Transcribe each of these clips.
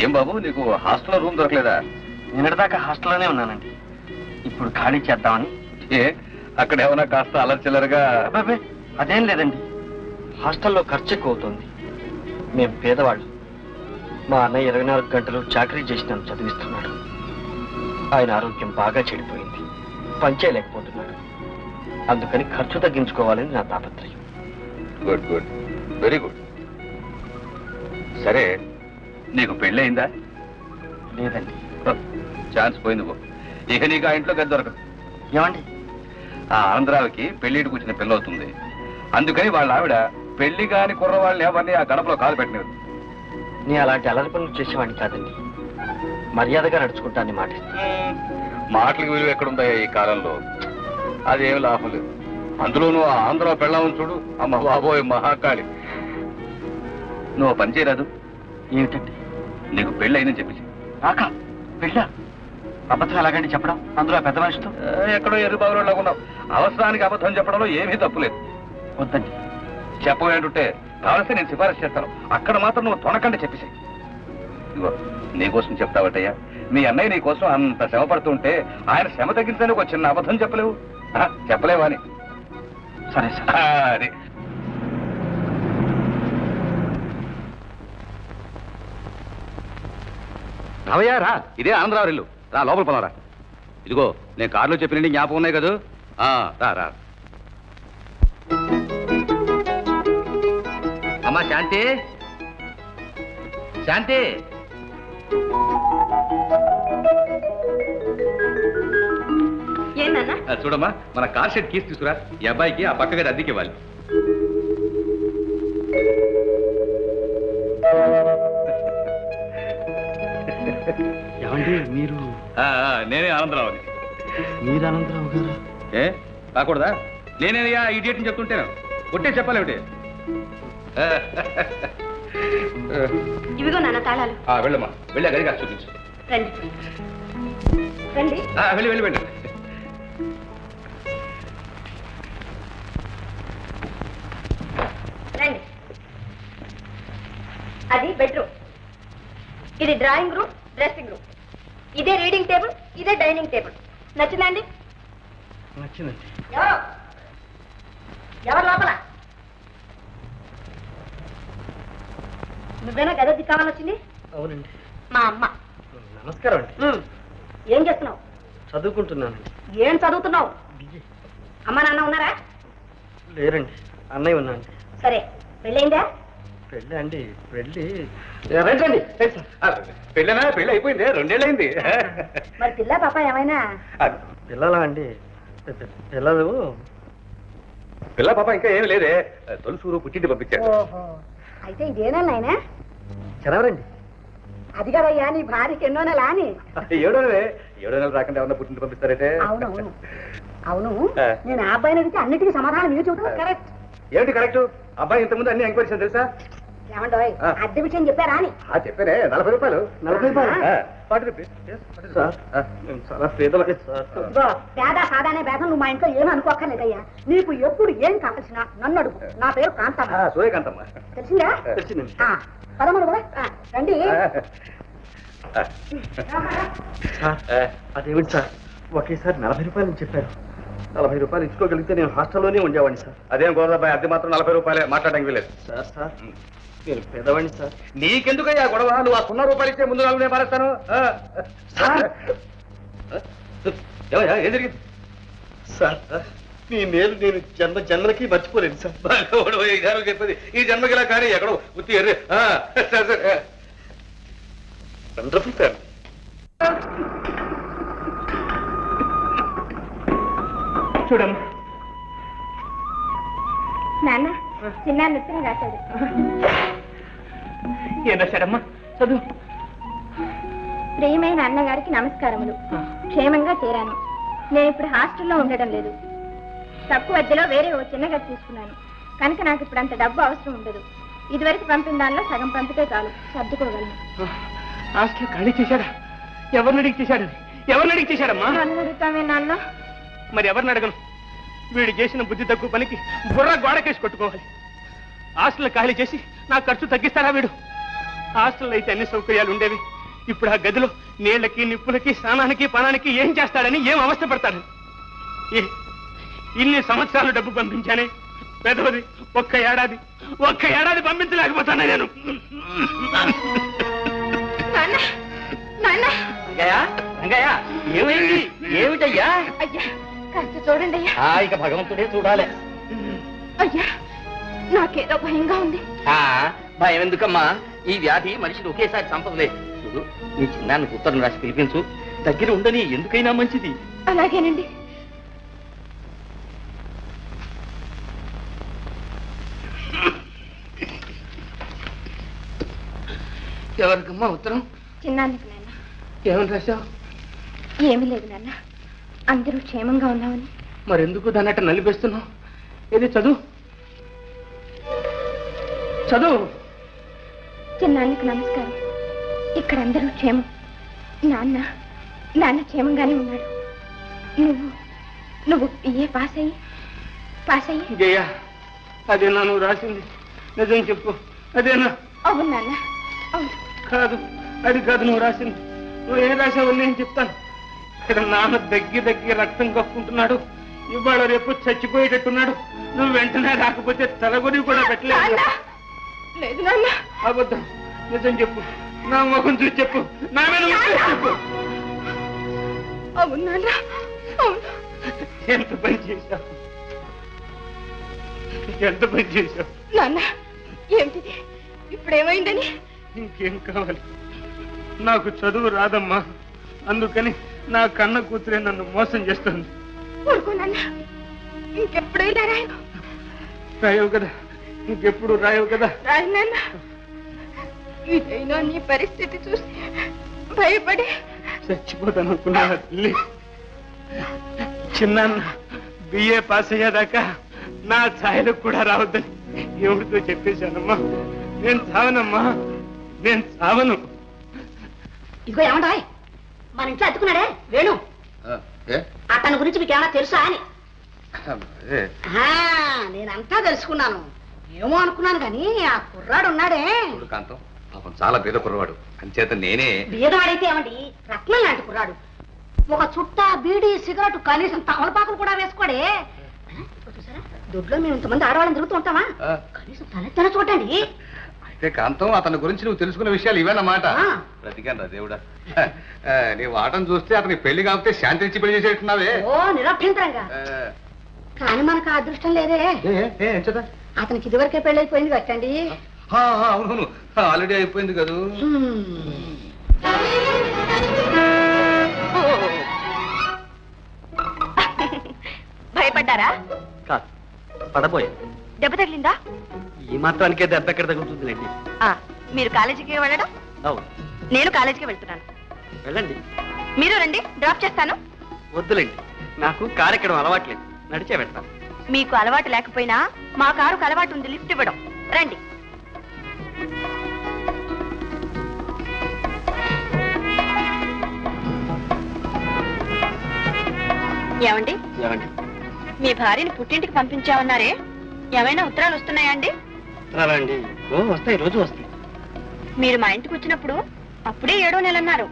ఏం బాబు నీకు హాస్టల్లో రూమ్ దొరకలేదా? నిన్నటిదాకా హాస్టల్లోనే ఉన్నానండి. ఇప్పుడు ఖాళీ చేద్దామని. ఏ అక్కడ ఏమైనా కాస్త అలర్చిల్లరుగా? అబ్బాబే అదేం లేదండి. హాస్టల్లో ఖర్చు ఎక్కువ అవుతుంది. మేము పేదవాళ్ళు. మా అన్నయ్య 24 గంటలు చాకరీ చేసి నన్ను చదివిస్తున్నాడు. ఆయన ఆరోగ్యం బాగా చెడిపోయింది. పనిచేయలేకపోతున్నాడు. అందుకని ఖర్చు తగ్గించుకోవాలని నా తాపత్రయం. Good good, very good. సరే, నీకు పెళ్ళయిందా? లేదండి. ఛాన్స్ పోయింది బాబు. ఇక నీకు ఆ ఇంట్లో గది దొరకదు. ఏమండి? ఆ ఆంధ్రావికి పెళ్లికి కూర్చిన పిల్లవుతుంది. అందుకని వాళ్ళ ఆవిడ పెళ్లి కాని కుర్రవాళ్ళు ఎవరిని ఆ గడపలో కాలు పెట్టలేదు. నీ అలాంటి అలరి పనులు చేసేవాడిని కాదండి. మర్యాదగా నడుచుకుంటానని మాటిస్తాను. మాటలకు విలువ ఎక్కడుందా ఈ కాలంలో? అదేం లాభం లేదు. అందులోనూ ఆ ఆంధ్ర పెళ్ళామని చూడు, అమ్మ బాబోయ్ మహాకాళి. నువ్వు పని చేయరాదు. ఏమిటండి? నీకు పెళ్ళి అయిందని చెప్పేసి. నాకా పెళ్ళా? అబద్ధం ఎలాగండి చెప్పడం? అందులో పెద్ద మనిషితో ఎక్కడో ఎరుబాబులాగా ఉన్నావు. అవసరానికి అబద్ధం చెప్పడంలో ఏమీ తప్పులేదు. వద్దండి. చెప్పబోయేంటుంటే కావలిస్తే నేను సిఫారసు చేస్తాను. అక్కడ మాత్రం నువ్వు తొనకండి చెప్పేసి. ఇదిగో నీకోసం చెప్తావటయ్యా. మీ అన్నయ్య నీ కోసం అంత శ్రమ పడుతుంటే ఆయన శ్రమ తగ్గించడానికి ఒక చిన్న అబద్ధం చెప్పలేవు? చెప్పలేవా అని? సరే సరే. అది రావయ్యా రా. ఇదే ఆంధ్రావు ఇల్లు. రా లోపల పోనరా. ఇదిగో నేను కారులో చెప్పినండి జ్ఞాపకం ఉన్నాయి కదా. రా రా. అమ్మా శాంతి, శాంతి. చూడమ్మా, మన కార్ షెడ్ కీస్ తీసుకురా. ఈ అబ్బాయికి ఆ పక్క గది అద్దెకి ఇవ్వాలి. ఏమండి మీరు? నేనే ఆనందరావుని. మీరు అనంతరావు గారు? ఏ కాకూడదా? నేనేనయ్యా ఇడియట్ అని చెప్తుంటేను. కొట్టే చెప్పాలి ఏమిటి? ఇవిగో నాన్న తాళాలు. వెళ్ళమ్మా, వెళ్ళా గదిగా చూపించు. రండి రండి. వెళ్ళి వెళ్ళి వెళ్ళి. రండి. అది బెడ్రూమ్, ఇది డ్రాయింగ్ రూమ్, డ్రెస్సింగ్ రూమ్. ఇదే రీడింగ్ టేబుల్, ఇదే డైనింగ్ టేబుల్. నచ్చిందండి? నచ్చిందండి. ఎవరు లోపల? నువ్వేనా గది కావాలని వచ్చింది? అవునండి. మా అమ్మ. నమస్కారం అండి. ఏం చేస్తున్నావు? చదువుకుంటున్నానండి. ఏం చదువుతున్నావు? అమ్మ నాన్న ఉన్నారా? లేరండి, అన్నయ్య ఉన్నాండి. సరే, పెళ్ళయిందా? పెళ్ళి అండి? పెళ్ళి రండి. పెళ్ళనా? పెళ్ళి అయిపోయింది, 2 ఏళ్ళు అయింది. మరి పిల్ల పాప ఏమైనా? పిల్లలా అండి? పిల్లలు పిల్ల పాప ఇంకా ఏమి లేదే. తొలుసూరు పుట్టింటి పంపించారు. ఓహో, అయితే ఇదేనా నాయనా? చదవరండి. అది కదయ్యా నీ భార్యకి ఎన్నో నెల అని. 7వ నెల రాకుండా ఏమన్నా పుట్టింటి పంపిస్తారంటే? అవునవును అవును. నేను ఆ అబ్బాయిని అడిగితే అన్నిటికీ సమాధానం మీరు చెబుతావు. కరెక్ట్. ఏమిటి కరెక్ట్? అబ్బాయి ఇంతకుముందు అన్ని ఎంక్వైరీ తెలుసా? ఏమండోయ్, అద్దె విషయం చెప్పారా అని? చెప్పానే. 40 రూపాయలు. 40 రూపాయలు? 40 రూపీస్. చాలా పేదలకి సార్. పేద సాదానే భేదం నువ్వు మా ఇంట్లో ఏమీ అనుకోక్కర్లేదయ్యా. నీకు ఎప్పుడు ఏం కావాల్సిన నన్ను అడుగు. నా పేరు కాంతమ్మ. సూర్యకాంతమ్మ. తెలిసిందా? తెలిసిందండి. పదమూడు కదా. రండి. అదేమిటి సార్, ఒకేసారి 40 రూపాయలు చెప్పారు. 40 రూపాయలు ఇచ్చుకోగలిగితే నేను హాస్టల్లోనే ఉండేవాడిని సార్. అదేం గోదాబాయ్, అద్దె మాత్రం 40 రూపాయలే. మాట్లాడడానికి వీలేదు. సార్ నేను పేదవాడిని సార్. నీకెందుకయ్యా గొడవ? నువ్వు ఆ 0 రూపాయలు ఇచ్చే ముందు 4 నేను పారేస్తాను. ఏం జరిగింది సార్? నీ మేలు నేను జన్మలకి మర్చిపోలేను సార్. చెప్పేది ఈ జన్మకి ఇలా కానీ ఎక్కడో ఉత్తి ఎర్రే. Wonderful sir. చూడమ్మా. నాన్న చిన్న నృత్యం రాశాడు. ఏం రాశాడమ్మా? చదువు. ప్రియమైన అన్నగారికి నమస్కారములు. క్షేమంగా చేరాను. నేను ఇప్పుడు హాస్టల్లో ఉండడం లేదు. తక్కువ అద్దెలో వేరే ఓ చిన్న గది తీసుకున్నాను కనుక నాకు ఇప్పుడు అంత డబ్బు అవసరం ఉండదు. ఇదివరకు పంపిన దానిలో సగం పంపితే చాలు, సర్దుకోగలను. హాస్టల్ ఖాళీ చేశాడా? ఎవరిని అడిగి చేశాడు? ఎవరిని అడిగి చేశాడమ్మా? నన్ను అడుగుతామే నాన్న. మరి ఎవరిని అడగను? వీడు చేసిన బుద్ధి తక్కువ పనికి బుర్ర గోడకేసి కొట్టుకోవాలి. హాస్టల్ ఖాళీ చేసి నా ఖర్చు తగ్గిస్తాడా వీడు? హాస్టల్లో అయితే అన్ని సౌకర్యాలు ఉండేవి. ఇప్పుడు ఆ గదిలో నీళ్లకి నిప్పులకి స్నానానికి పానానికి ఏం చేస్తాడని ఏం అవస్థ పడతాడు. ఇన్ని సంవత్సరాలు డబ్బు పంపించానే పెదవది ఒక్క ఏడాది పంపించలేకపోతాను నేను. ఏమైంది? ఏమిటయ్యా? చూడండి ఇక భగవంతుడే చూడాలి. అయ్యా నాకేదో భయంగా ఉంది. భయం ఎందుకమ్మా? ఈ వ్యాధి మనిషిని ఒకేసారి చంపదులే. చూడు, నీ చిన్నానికి ఉత్తరం రాసి పిలిపించు. దగ్గర ఉండని, ఎందుకైనా మంచిది. అలాగేనండి. ఎవరికమ్మా ఉత్తరం? చిన్నానికి నాన్న. ఏమని రాశావు? ఏమీ లేదు నాన్న, అందరూ క్షేమంగా ఉన్నామని. మరెందుకు దాన్ని అట్ట నలిపేస్తున్నావు? ఏది చదువు చదువు. చిన్నానికి నమస్కారం. ఇక్కడ అందరూ క్షేమం. నాన్న క్షేమంగానే ఉన్నాడు. నువ్వు బిఏ పాస్ అయ్యి జయ, అదేనా నువ్వు రాసింది? నిజం చెప్పు, అదేనా? అవును నాన్న, అవును. కాదు, అది కాదు నువ్వు రాసింది. నువ్వు ఏం రాసావు నేను చెప్తాను. ఇక్కడ నాన్న దగ్గర రక్తం కప్పుకుంటున్నాడు. ఇవాళ రేపు చచ్చిపోయేటట్టున్నాడు. నువ్వు వెంటనే రాకపోతే తలగొని కూడా పెట్టలేదు. లేదు నాన్న. అబద్ధం. నిజం చెప్పు, నా ముఖం చూసి చెప్పు, నా మీద చెప్పు. అవును నాన్న, అవును. ఎంత పని చేశావు నాన్న. ఏమిటిది? ఇప్పుడేమైందని? ఇంకేం కావాలి? నాకు చదువు రాదమ్మా, అందుకని నా కన్న కూతురే నన్ను మోసం చేస్తుంది. ఊరుకోనన్నా, ఇంకెప్పుడైనా రాయవు కదా, ఇంకెప్పుడు రాయవు కదా. రాయనన్నా, ఇదైనా నీ పరిస్థితి చూసి భయపడి చచ్చిపోతాను అనుకున్నా తల్లి. చిన్న బిఏ పాస్ అయ్యేదాకా నా ఛాయలకు కూడా రావద్దని ఎవరితో చెప్పేశానమ్మా. నేను చావనమ్మా, నేను చావను. ఇదిగో ఏమంటాయ్, మన ఇంట్లో అతుకున్నాడే వేణు, అతని గురించి మీకు ఏమైనా తెలుసా అని. నేనంతా తెలుసుకున్నాను. ఏమో అనుకున్నాను కానీ ఆ కుర్రాడు ఉన్నాడే కాంతం, పాపం చాలా పేద కుర్రవాడు. అంచేత నేనే. బీదవాడైతే ఏమండి, రత్నం లాంటి కుర్రాడు. ఒక చుట్ట బీడి సిగరెట్ కనీసం తమలపాకులు కూడా వేసుకోడే. చూసారా, దొడ్లో మేము ఇంతమంది ఆడవాళ్ళని తిరుగుతూ ఉంటామా? కనీసం తలెత్తన చూడండి. అయితే కాంతం, అతని గురించి నువ్వు తెలుసుకున్న విషయాలు ఇవేనమాట. బ్రతికాను రా దేవుడా. నీ వాటం చూస్తే అతనికి పెళ్లి కాకపోతే శాంతి ఇచ్చి పెళ్లి చేసేట్టున్నావే. ఓ నిరభ్యంతరంగా. కానీ మనకు ఆ అదృష్టం లేదే. అతనికి ఇదివరకే పెళ్ళైపోయింది కట్టండి. అవును, ఆల్రెడీ అయిపోయింది కదా. భయపడ్డారా? కాదు, పడబోయే. దెబ్బ తగిలిందా? ఈ మాత్రానికే దెబ్బ ఎక్కడ తగులుతుందిలేండి. మీరు కాలేజీకి వెళ్ళడం? అవును, నేను కాలేజీకి వెళ్తున్నాను. వెళ్ళండి. మీరు రండి, డ్రాప్ చేస్తాను. వద్దులేండి, నాకు కారు ఎక్కడం అలవాట్లేదు, నడిచే వెళ్తాను. మీకు అలవాటు లేకపోయినా మా కారుకు అలవాటు ఉంది లిఫ్ట్ ఇవ్వడం. రండి. ఏమండి, మీ భార్యని పుట్టింటికి పంపించామన్నారే, ఏమైనా ఉత్తరాలు వస్తున్నాయా అండి? ఉత్తరాలండి? వస్తాయి, రోజు వస్తాయి. మీరు మా ఇంటికి వచ్చినప్పుడు అప్పుడే 7వ నెల అన్నారు.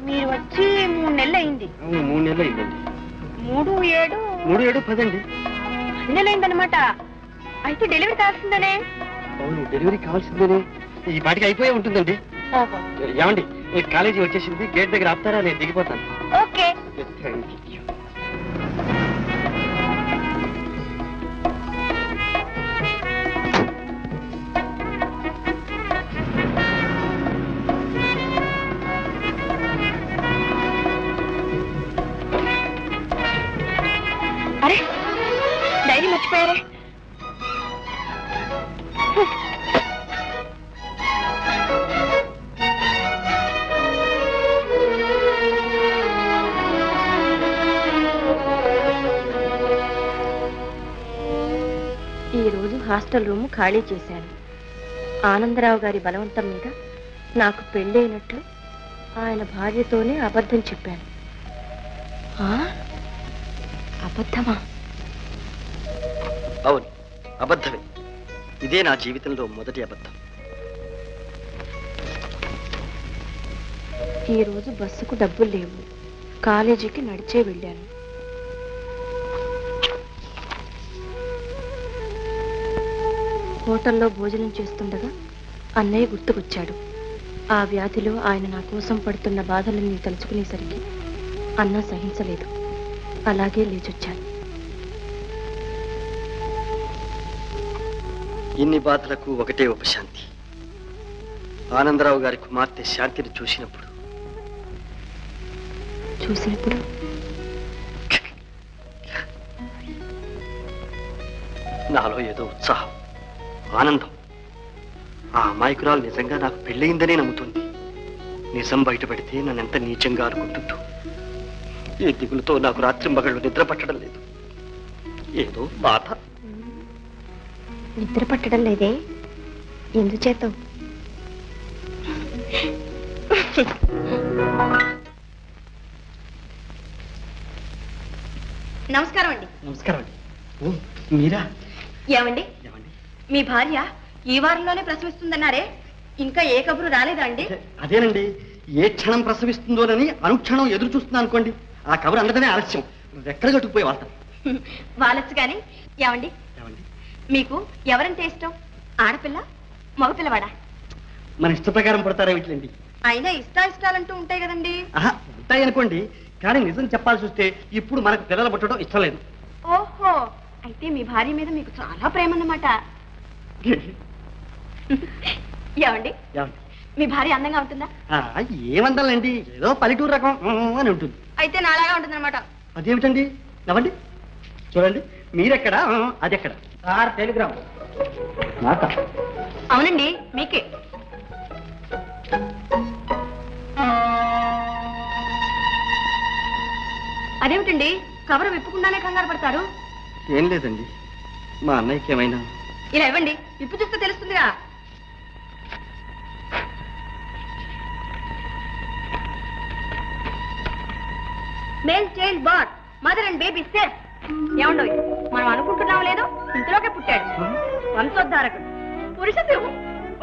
మీరు వచ్చి 3 నెలలు అయింది. 3 నెలలు అయిందండి. 3, 7, 10 అండి. 10 నెలలు అయిందనమాట. అయితే డెలివరీ కావాల్సిందనే. అవును, డెలివరీ కావాల్సిందేనే. ఈ పాటికి అయిపోయే ఉంటుందండి. ఏమండి, కాలేజీ వచ్చేసింది, గేట్ దగ్గర ఆపుతారా? నేను దిగిపోతాను. ఓకే. అరే, డైరీ మర్చిపోయారే. ఈరోజు హాస్టల్ రూము ఖాళీ చేశాను. ఆనందరావు గారి బలవంతం మీద నాకు పెళ్ళైనట్లు ఆయన భార్యతోనే అబద్ధం చెప్పాను. అబద్ధమా? అవును, అబద్ధమే. ఇదే నా జీవితంలో మొదటి అబద్ధం. ఈరోజు బస్సుకు డబ్బులు లేవు. కాలేజీకి నడిచే వెళ్ళాను. హోటల్లో భోజనం చేస్తుండగా అన్నయ్య గుర్తుకొచ్చాడు. ఆ వ్యాధిలో ఆయన నా కోసం పడుతున్న బాధలన్నీ తలుచుకునేసరికి అన్న సహించలేదు. అలాగే లేచొచ్చాను. ఇన్ని బాధలకు ఒకటే ఉపశాంతి. ఆనందరావు గారి కుమార్తె శాంతిని చూసినప్పుడు నాలో ఏదో ఉత్సాహం, ఆనందం. ఆ అమాయకురాలు నిజంగా నాకు పెళ్ళయిందనే నమ్ముతుంది. నిజం బయటపడితే నన్నెంత నీచంగా అనుకుంటుందో. ఈ దిగులతో నాకు రాత్రి మగళ్ళు నిద్ర పట్టడం లేదు. ఏదో బాధ. నిద్ర పట్టడం లేదే? ఎందుచేత? నమస్కారం అండి. నమస్కారం అండి. ఓ మీరా? ఏమండి, మీ భార్య ఈ వారంలోనే ప్రసవిస్తుందన్నారే, ఇంకా ఏ కబురు రాలేదా అండి? అదేనండి, ఏ క్షణం ప్రసవిస్తుందోనని అనుక్షణం ఎదురు చూస్తున్నా అనుకోండి. ఆ కబురు అందడమే ఆలస్యం. ఎక్కడ కట్టుకుపోయి వాళ్తాం. వాళ్ళొచ్చు కానీ. ఏమండి, మీకు ఎవరంటే ఇష్టం? ఆడపిల్ల, మగపిల్లవాడా? మన ఇష్ట ప్రకారం పడతారా వీటిలండి. అయినా ఇష్టాలంటూ ఉంటాయి కదండి. ఉంటాయి అనుకోండి, కానీ నిజం చెప్పాల్సి వస్తే ఇప్పుడు మనకు పిల్లలు పుట్టడం ఇష్టం లేదు. ఓహో, అయితే మీ భార్య మీద మీకు చాలా ప్రేమ అన్నమాట. ఏమండి, మీ భార్య అందంగా ఉంటుందా? ఏమందాలండి, ఏదో పల్లెటూరు రకం అని ఉంటుంది. అయితే నాలాగా ఉంటుంది అనమాట. అదేమిటండి? నవ్వండి, చూడండి. మీరెక్కడ, అదెక్కడ? టెలిగ్రామ్. అవునండి, మీకే. అదేమిటండి, కవర్ విప్పకుండానే కంగారు పడతారు? ఏం లేదండి, మా అన్నయ్యకి ఏమైనా. ఇలా ఇవ్వండి, విప్పు చూస్తే తెలుస్తుందిగా. మేల్ చైల్డ్ బార్, మదర్ అండ్ బేబీ సేఫ్. ఏమండో, మనం అనుకుంటున్నాం లేదో ఇంతలోకే పుట్టాడు. వంశోద్ధారకుడు, పురుష సింహం.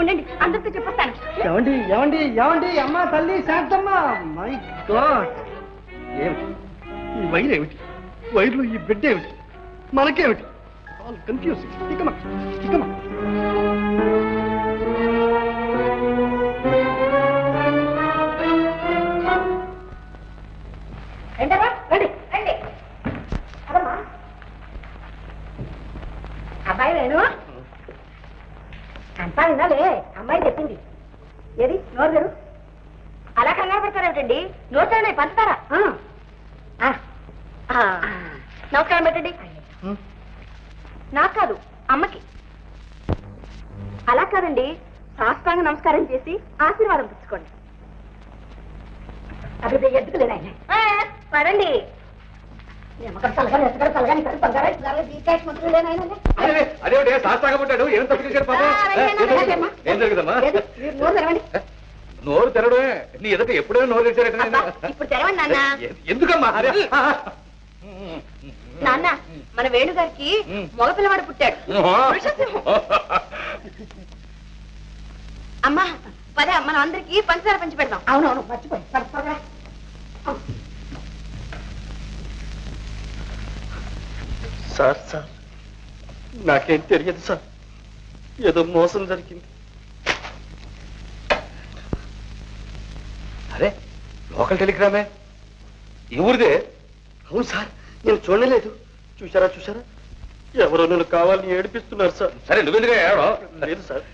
ఉండండి, అందరితో చెప్పొస్తాను. ఏమండి ఏమండి ఏమండి, అమ్మ తల్లి శాంతమ్మ. మై గాడ్, ఏమిటి ఈ వైర్? ఏమిటి వైర్లు? ఈ బిడ్డ ఏమిటి? మనకేమిటి? All confusing. అబ్బాయి వేణు, అంతా వినాలే. అమ్మాయి చెప్పింది. ఏది నోరు గారు? అలా కంగారు పెడతారేమిటండి? నోరు పంచుతారా? నమస్కారం పెట్టండి. నాకు కాదు, అమ్మకి. అలా కాదండి, సాష్టాంగ నమస్కారం చేసి ఆశీర్వాదం పుచ్చుకోండి. అది ఎత్తుకులేనా? పడండి. అదేమిటి శాస్త్రంగా పుట్టాడు? ఏం తప్పు చేశాడు పాపం? ఏం జరుగుదమ్మా? నోరు తెరవడమే. నీ ఎదుట ఎప్పుడైనా నోరు తెరిచారు. ఇప్పుడు తెరవండి నాన్న. ఎందుకమ్మా? నాన్న, మన వేణుగారికి మగపిల్లవాడు పుట్టాడు. అమ్మా పద, మనం అందరికి పంచదార పంచి పెడదాం. అవునవును, మర్చిపోయి. సార్ నాకేం తెలియదు సార్, ఏదో మోసం జరిగింది. అరే, లోకల్ టెలిగ్రామే. ఈ ఊరిదే? అవును సార్, నేను చూడలేదు. చూసారా ఎవరో నన్ను కావాలని ఏడిపిస్తున్నారు సార్. సరే, నువ్వెందుకు ఏడో? లేదు సార్.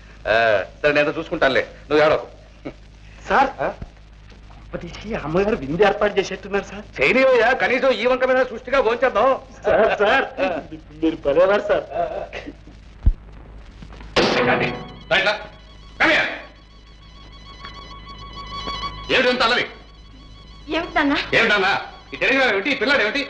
సరే, నేను చూసుకుంటానులే, నువ్వు ఏడో. సార్, తీసి అమ్మగారు విందు ఏర్పాటు చేసేట్టున్నారు సార్. చేయనివయ్యా, కనీసం ఈ వంక మీద సృష్టిగా భోంచేద్దాం. సార్ మీరు పర్వాలేదు సార్. ఏమిటి అల్లవి? ఏమిటన్నా ఈ టెలిగ్రామ్ ఏమిటి? ఈ పిల్లాడు ఏమిటి?